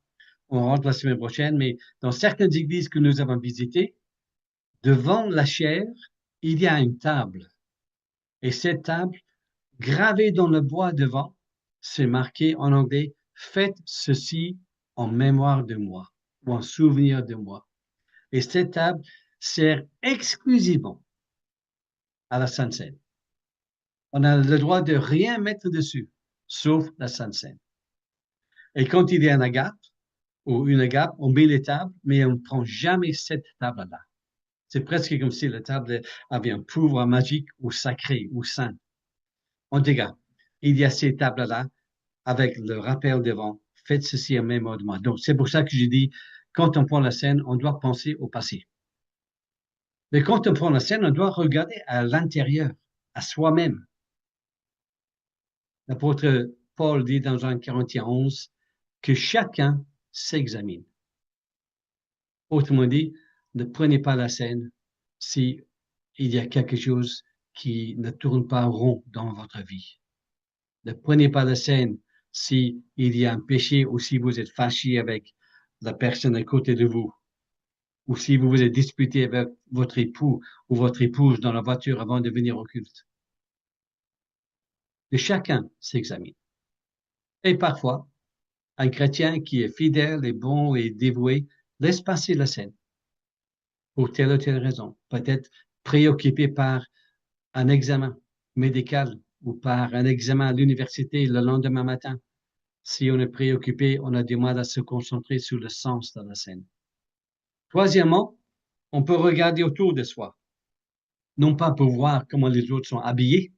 On rentre la semaine prochaine, mais dans certaines églises que nous avons visitées, devant la chaire, il y a une table. Et cette table, gravée dans le bois devant, c'est marqué en anglais, faites ceci en mémoire de moi, ou en souvenir de moi. Et cette table sert exclusivement à la Sainte Seine. On a le droit de rien mettre dessus, sauf la Sainte Seine. Et quand il y a un agape, ou une agape, on met les tables, mais on ne prend jamais cette table-là. C'est presque comme si la table avait un pouvoir magique ou sacré ou saint. En tout cas, il y a ces tables-là avec le rappel devant. Faites ceci en mémoire de moi. Donc, c'est pour ça que je dis, quand on prend la scène, on doit penser au passé. Mais quand on prend la scène, on doit regarder à l'intérieur, à soi-même. L'apôtre Paul dit dans Jean 41:11 que chacun s'examine. Autrement dit, ne prenez pas la scène si il y a quelque chose qui ne tourne pas rond dans votre vie. Ne prenez pas la scène si il y a un péché ou si vous êtes fâché avec la personne à côté de vous, ou si vous vous êtes disputé avec votre époux ou votre épouse dans la voiture avant de venir au culte. Et chacun s'examine. Et parfois, un chrétien qui est fidèle et bon et dévoué laisse passer la scène pour telle ou telle raison. Peut-être préoccupé par un examen médical ou par un examen à l'université le lendemain matin. Si on est préoccupé, on a du mal à se concentrer sur le sens de la scène. Troisièmement, on peut regarder autour de soi, non pas pour voir comment les autres sont habillés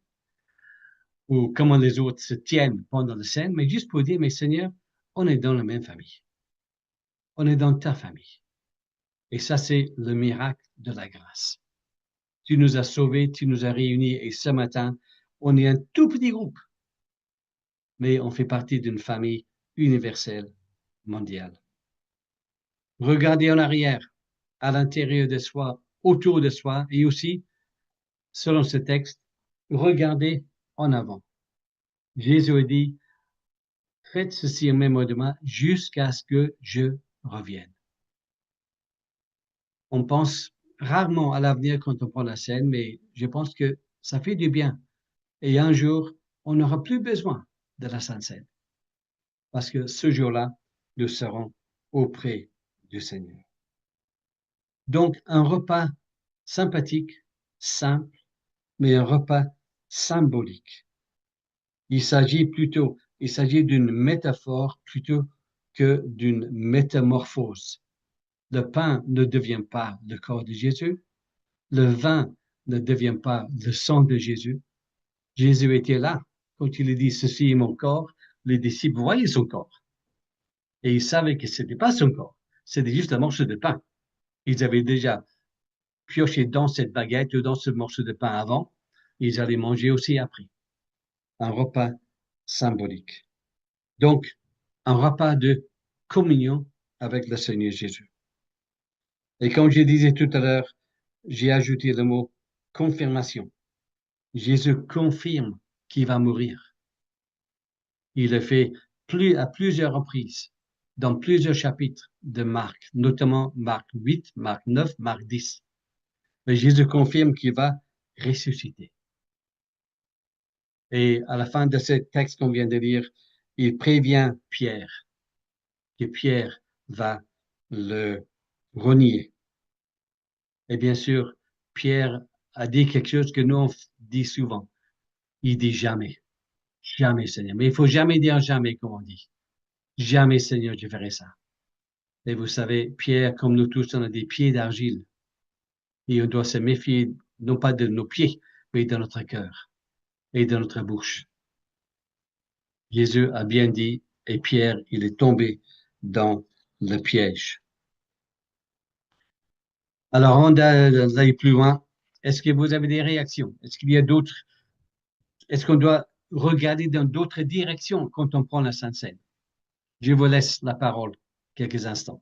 ou comment les autres se tiennent pendant la scène, mais juste pour dire, mais Seigneur, on est dans la même famille. On est dans ta famille. Et ça, c'est le miracle de la grâce. Tu nous as sauvés, tu nous as réunis, et ce matin, on est un tout petit groupe, mais on fait partie d'une famille universelle, mondiale. Regardez en arrière, à l'intérieur de soi, autour de soi, et aussi, selon ce texte, regardez en avant. Jésus a dit, faites ceci en mémoire de moi jusqu'à ce que je revienne. On pense rarement à l'avenir quand on prend la scène, mais je pense que ça fait du bien. Et un jour, on n'aura plus besoin de la Sainte Seine. Parce que ce jour-là, nous serons auprès du Seigneur. Donc, un repas sympathique, simple, mais un repas symbolique. Il s'agit d'une métaphore plutôt que d'une métamorphose. Le pain ne devient pas le corps de Jésus. Le vin ne devient pas le sang de Jésus. Jésus était là. Quand il a dit, ceci est mon corps, les disciples voyaient son corps. Et ils savaient que ce n'était pas son corps. C'était juste un morceau de pain. Ils avaient déjà pioché dans cette baguette ou dans ce morceau de pain avant. Ils allaient manger aussi après. Un repas symbolique. Donc, un repas de communion avec le Seigneur Jésus. Et comme je disais tout à l'heure, j'ai ajouté le mot confirmation. Jésus confirme qu'il va mourir. Il le fait à plusieurs reprises, dans plusieurs chapitres de Marc, notamment Marc 8, Marc 9, Marc 10. Mais Jésus confirme qu'il va ressusciter. Et à la fin de ce texte qu'on vient de lire, il prévient Pierre que Pierre va le renier. Et bien sûr, Pierre a dit quelque chose que nous on dit souvent. Il dit jamais, jamais Seigneur. Mais il faut jamais dire jamais, comme on dit. Jamais Seigneur, je ferai ça. Et vous savez, Pierre, comme nous tous, on a des pieds d'argile. Et on doit se méfier, non pas de nos pieds, mais de notre cœur et de notre bouche. Jésus a bien dit, et Pierre, il est tombé dans le piège. Alors, on va aller plus loin. Est-ce que vous avez des réactions? Est-ce qu'il y a d'autres? Est-ce qu'on doit regarder dans d'autres directions quand on prend la Sainte Seine? Je vous laisse la parole quelques instants.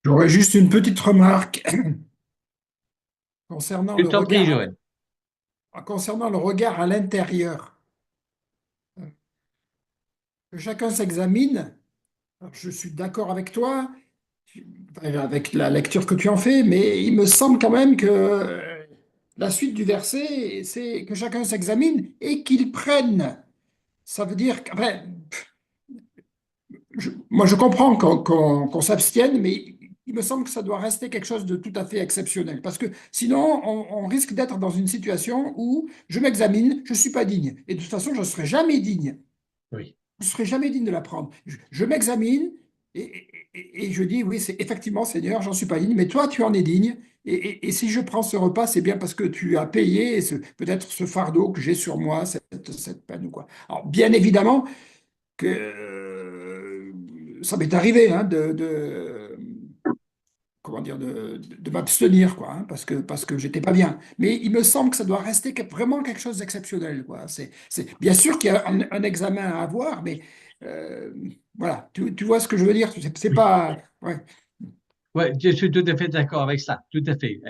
J'aurais juste une petite remarque concernant Je le t'en prie, regard, Joël. concernant le regard à l'intérieur. Que chacun s'examine. Alors, je suis d'accord avec toi, avec la lecture que tu en fais, mais il me semble quand même que la suite du verset, c'est que chacun s'examine et qu'il prenne. Ça veut dire qu'après, moi je comprends qu'on s'abstienne, mais il me semble que ça doit rester quelque chose de tout à fait exceptionnel. Parce que sinon, on risque d'être dans une situation où je m'examine, je ne suis pas digne. Et de toute façon, je ne serai jamais digne. Oui, Je ne serai jamais digne de l'apprendre. Je m'examine et je dis, oui, c'est effectivement, Seigneur, j'en suis pas digne, mais toi, tu en es digne. Et si je prends ce repas, c'est bien parce que tu as payé peut-être ce fardeau que j'ai sur moi, cette peine ou quoi. Alors, bien évidemment que ça m'est arrivé hein, comment dire, de m'abstenir, quoi, hein, parce que j'étais pas bien. Mais il me semble que ça doit rester vraiment quelque chose d'exceptionnel, quoi. Bien sûr qu'il y a un examen à avoir, mais euh, voilà, tu vois ce que je veux dire? C'est oui. pas. Ouais. Ouais, je suis tout à fait d'accord avec ça, tout à fait.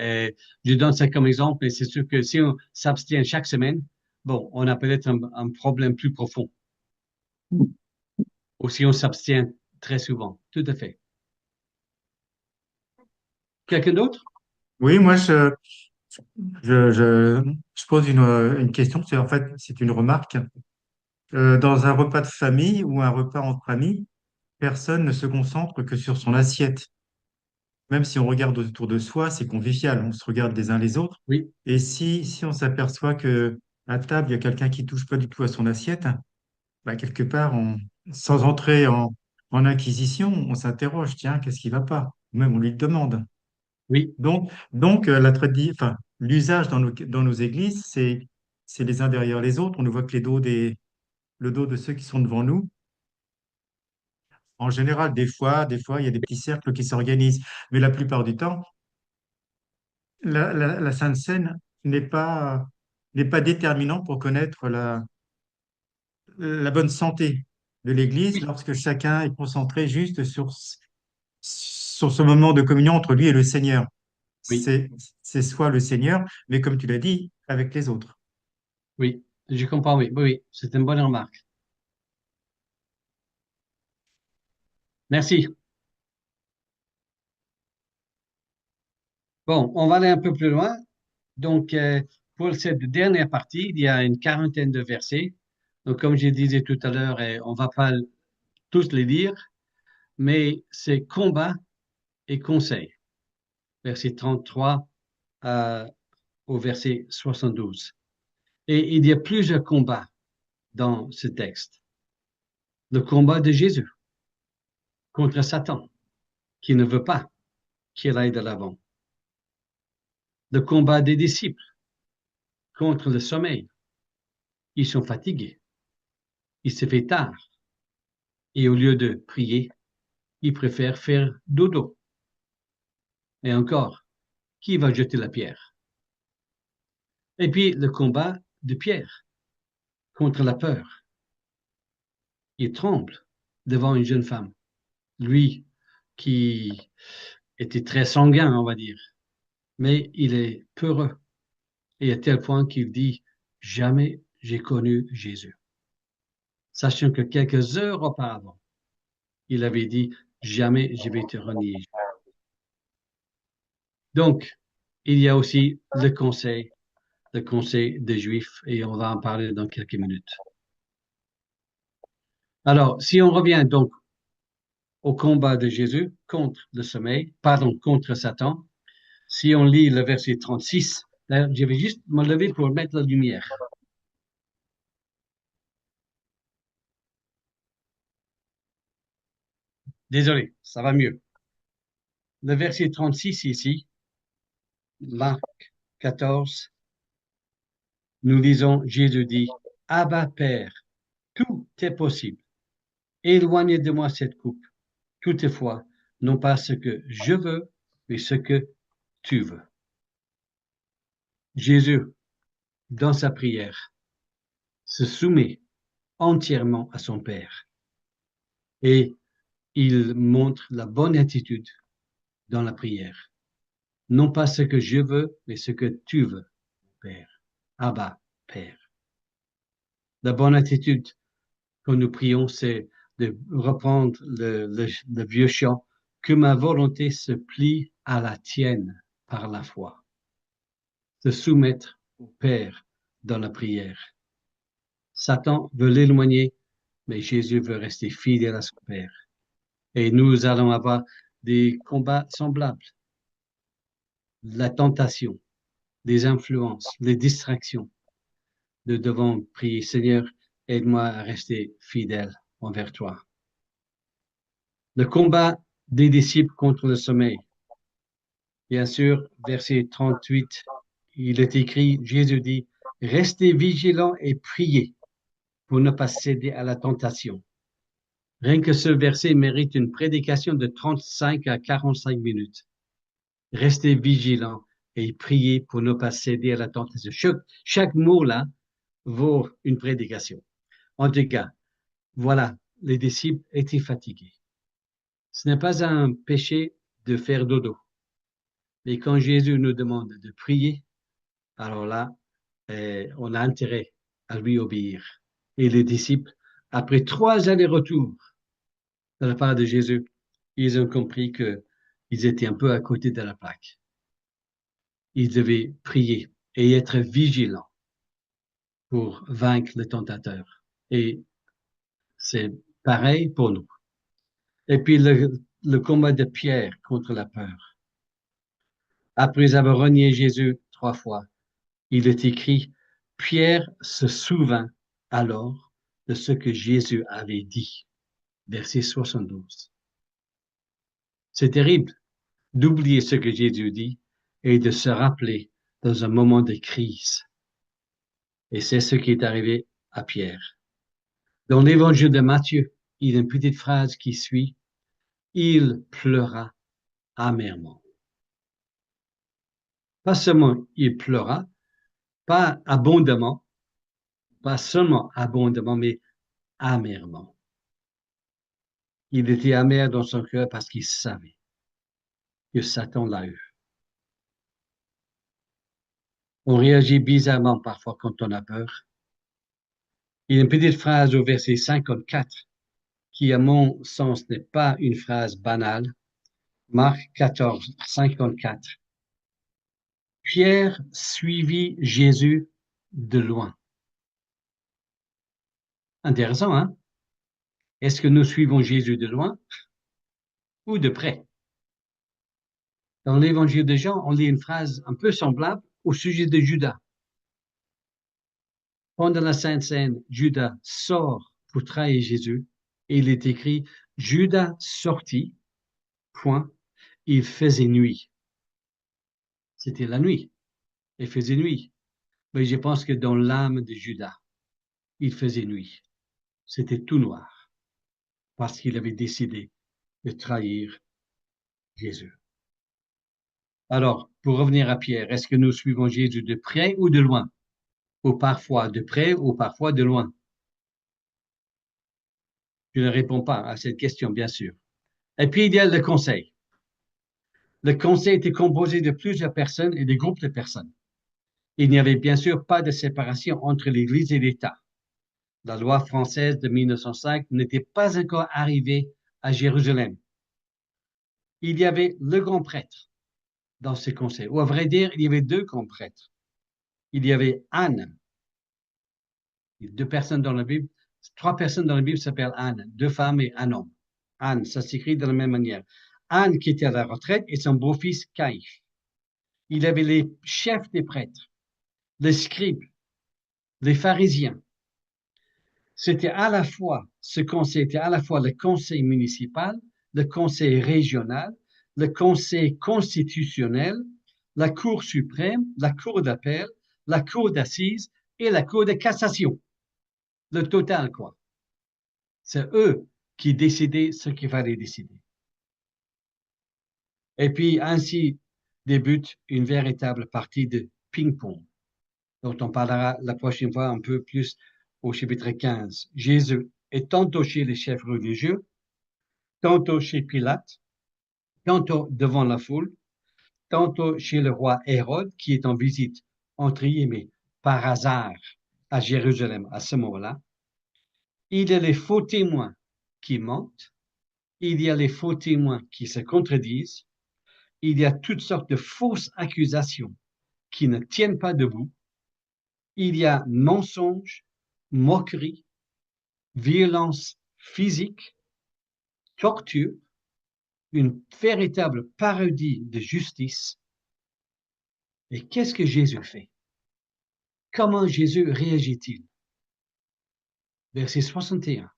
Je donne ça comme exemple, mais c'est sûr que si on s'abstient chaque semaine, bon, on a peut-être un problème plus profond. Ou si on s'abstient très souvent, tout à fait. Quelqu'un d'autre? Oui, moi, je pose une question, c'est en fait, c'est une remarque. Dans un repas de famille ou un repas entre amis, personne ne se concentre que sur son assiette. Même si on regarde autour de soi, c'est convivial, on se regarde les uns les autres. Oui, Et si on s'aperçoit que à table, il y a quelqu'un qui touche pas du tout à son assiette, bah, quelque part, sans entrer en inquisition, on s'interroge, tiens, qu'est-ce qui va pas? Même on lui demande. oui, Donc enfin, l'usage dans nos églises, c'est les uns derrière les autres. On ne voit que le dos de ceux qui sont devant nous. En général, des fois, il y a des petits cercles qui s'organisent. Mais la plupart du temps, la Sainte Seine n'est pas déterminante pour connaître la bonne santé de l'Église oui, lorsque chacun est concentré juste sur ce moment de communion entre lui et le Seigneur. oui, C'est, c'est soit le Seigneur, mais comme tu l'as dit, avec les autres. oui. Je comprends, oui, oui, oui. C'est une bonne remarque. Merci. Bon, on va aller un peu plus loin. Donc, pour cette dernière partie, il y a une quarantaine de versets. Donc, comme je disais tout à l'heure, on va pas tous les lire, mais c'est combat et conseil. Verset 33 au verset 72. Et il y a plusieurs combats dans ce texte. Le combat de Jésus contre Satan, qui ne veut pas qu'il aille de l'avant. Le combat des disciples contre le sommeil. Ils sont fatigués. Il se fait tard. Et au lieu de prier, ils préfèrent faire dodo. Et encore, qui va jeter la pierre? Et puis le combat de Pierre contre la peur. Il tremble devant une jeune femme. Lui qui était très sanguin, on va dire. Mais il est peureux. Et à tel point qu'il dit, jamais j'ai connu Jésus. sachant que quelques heures auparavant, il avait dit, jamais je vais te renier. Donc, il y a aussi le conseil des Juifs, et on va en parler dans quelques minutes. Alors, si on revient donc au combat de Jésus contre le sommeil, pardon, contre Satan, si on lit le verset 36, je vais juste me lever pour mettre la lumière. Désolé, ça va mieux. Le verset 36 ici, Marc 14, nous lisons, Jésus dit, Abba Père, tout est possible. Éloignez de moi cette coupe. Toutefois, non pas ce que je veux, mais ce que tu veux. Jésus, dans sa prière, se soumet entièrement à son Père et il montre la bonne attitude dans la prière. Non pas ce que je veux, mais ce que tu veux, Père. Abba, Père. La bonne attitude quand nous prions, c'est de reprendre le vieux chant, que ma volonté se plie à la tienne par la foi. Se soumettre au Père dans la prière. Satan veut l'éloigner, mais Jésus veut rester fidèle à son Père. Et nous allons avoir des combats semblables. La tentation, les influences, les distractions. Nous devons prier, Seigneur, aide-moi à rester fidèle envers toi. Le combat des disciples contre le sommeil. Bien sûr, verset 38, il est écrit, Jésus dit, restez vigilants et priez pour ne pas céder à la tentation. Rien que ce verset mérite une prédication de 35 à 45 minutes. Restez vigilants et priez pour ne pas céder à la tentation. Chaque mot là vaut une prédication. En tout cas, voilà, les disciples étaient fatigués. Ce n'est pas un péché de faire dodo. Mais quand Jésus nous demande de prier, alors là, on a intérêt à lui obéir. Et les disciples, après 3 allers-retours de la part de Jésus, ils ont compris qu'ils étaient un peu à côté de la plaque. Ils devaient prier et être vigilants pour vaincre le tentateur. Et c'est pareil pour nous. Et puis le combat de Pierre contre la peur. Après avoir renié Jésus 3 fois, il est écrit, Pierre se souvint alors de ce que Jésus avait dit. Verset 72. C'est terrible d'oublier ce que Jésus dit et de se rappeler dans un moment de crise. Et c'est ce qui est arrivé à Pierre. Dans l'évangile de Matthieu, il y a une petite phrase qui suit, il pleura amèrement. Pas seulement il pleura, pas abondamment, pas seulement abondamment, mais amèrement. Il était amer dans son cœur parce qu'il savait que Satan l'a eu. On réagit bizarrement parfois quand on a peur. Il y a une petite phrase au verset 54 qui, à mon sens, n'est pas une phrase banale. Marc 14, 54. Pierre suivit Jésus de loin. Intéressant, hein? Est-ce que nous suivons Jésus de loin ou de près? Dans l'évangile de Jean, on lit une phrase un peu semblable au sujet de Judas. Pendant la Sainte Seine, Judas sort pour trahir Jésus et il est écrit Judas sortit, point, il faisait nuit. C'était la nuit, il faisait nuit. Mais je pense que dans l'âme de Judas, il faisait nuit. C'était tout noir parce qu'il avait décidé de trahir Jésus. Alors, pour revenir à Pierre, est-ce que nous suivons Jésus de près ou de loin? Ou parfois de près ou parfois de loin? Je ne réponds pas à cette question, bien sûr. Et puis, il y a le conseil. Le conseil était composé de plusieurs personnes et de groupes de personnes. Il n'y avait bien sûr pas de séparation entre l'Église et l'État. La loi française de 1905 n'était pas encore arrivée à Jérusalem. Il y avait le grand prêtre dans ce conseil. Ou à vrai dire, il y avait deux grands prêtres. Il y avait Anne. Il y a deux personnes dans la Bible. Trois personnes dans la Bible s'appellent Anne. Deux femmes et un homme. Anne, ça s'écrit de la même manière. Anne qui était à la retraite et son beau-fils Caïphe. Il y avait les chefs des prêtres, les scribes, les pharisiens. C'était à la fois, ce conseil était à la fois le conseil municipal, le conseil régional, le conseil constitutionnel, la Cour suprême, la Cour d'appel, la Cour d'assises et la Cour de cassation. Le total, quoi. C'est eux qui décidaient ce qu'il fallait décider. Et puis, ainsi débute une véritable partie de ping-pong, dont on parlera la prochaine fois un peu plus au chapitre 15. Jésus est tantôt chez les chefs religieux, tantôt chez Pilate, tantôt devant la foule, tantôt chez le roi Hérode, qui est en visite, entre guillemets, par hasard à Jérusalem à ce moment-là. Il y a les faux témoins qui mentent, il y a les faux témoins qui se contredisent, il y a toutes sortes de fausses accusations qui ne tiennent pas debout, il y a mensonges, moquerie, violence physique, torture, une véritable parodie de justice. Et qu'est-ce que Jésus fait? Comment Jésus réagit-il? Verset 61.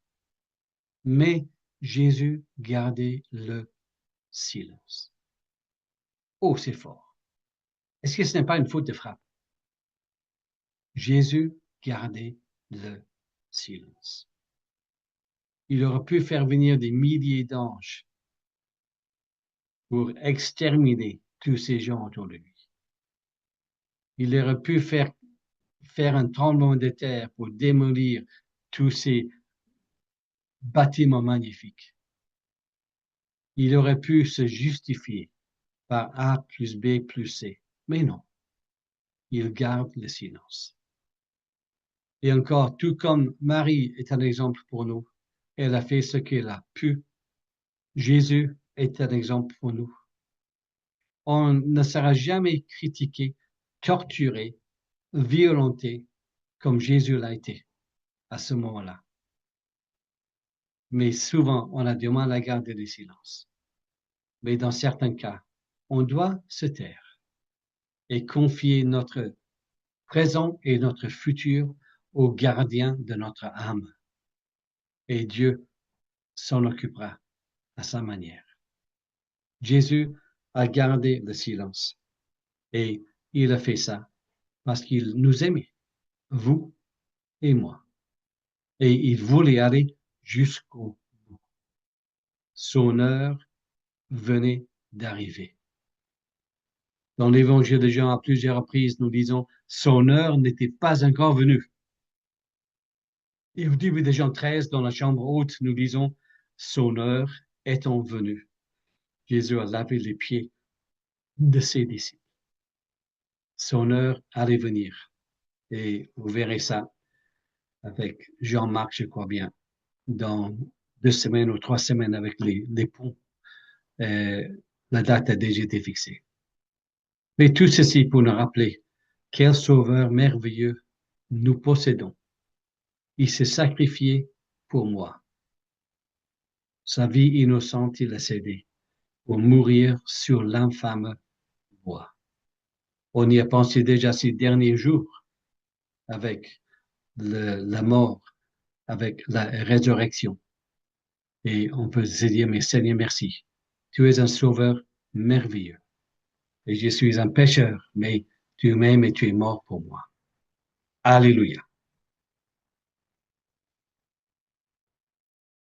Mais Jésus gardait le silence. Oh, c'est fort. Est-ce que ce n'est pas une faute de frappe? Jésus gardait le silence. Il aurait pu faire venir des milliers d'anges pour exterminer tous ces gens autour de lui. Il aurait pu faire un tremblement de terre pour démolir tous ces bâtiments magnifiques. Il aurait pu se justifier par A plus B plus C, mais non, il garde le silence. Et encore, tout comme Marie est un exemple pour nous, elle a fait ce qu'elle a pu. Jésus est un exemple pour nous. On ne sera jamais critiqué, torturé, violenté comme Jésus l'a été à ce moment-là. Mais souvent, on a du mal à garder le silence. Mais dans certains cas, on doit se taire et confier notre présent et notre futur au gardien de notre âme. Et Dieu s'en occupera à sa manière. Jésus a gardé le silence et il a fait ça parce qu'il nous aimait, vous et moi. Et il voulait aller jusqu'au bout. Son heure venait d'arriver. Dans l'évangile de Jean, à plusieurs reprises, nous disons, son heure n'était pas encore venue. Et au début de Jean 13, dans la chambre haute, nous disons, son heure étant venue. Jésus a lavé les pieds de ses disciples. Son heure allait venir. Et vous verrez ça avec Jean-Marc, je crois bien, dans 2 semaines ou 3 semaines avec les ponts. La date a déjà été fixée. Mais tout ceci pour nous rappeler quel sauveur merveilleux nous possédons. Il s'est sacrifié pour moi. Sa vie innocente, il a cédé pour mourir sur l'infâme bois. On y a pensé déjà ces derniers jours avec la mort, avec la résurrection. Et on peut se dire, mais Seigneur, merci. Tu es un sauveur merveilleux. Et je suis un pécheur, mais tu m'aimes et tu es mort pour moi. Alléluia.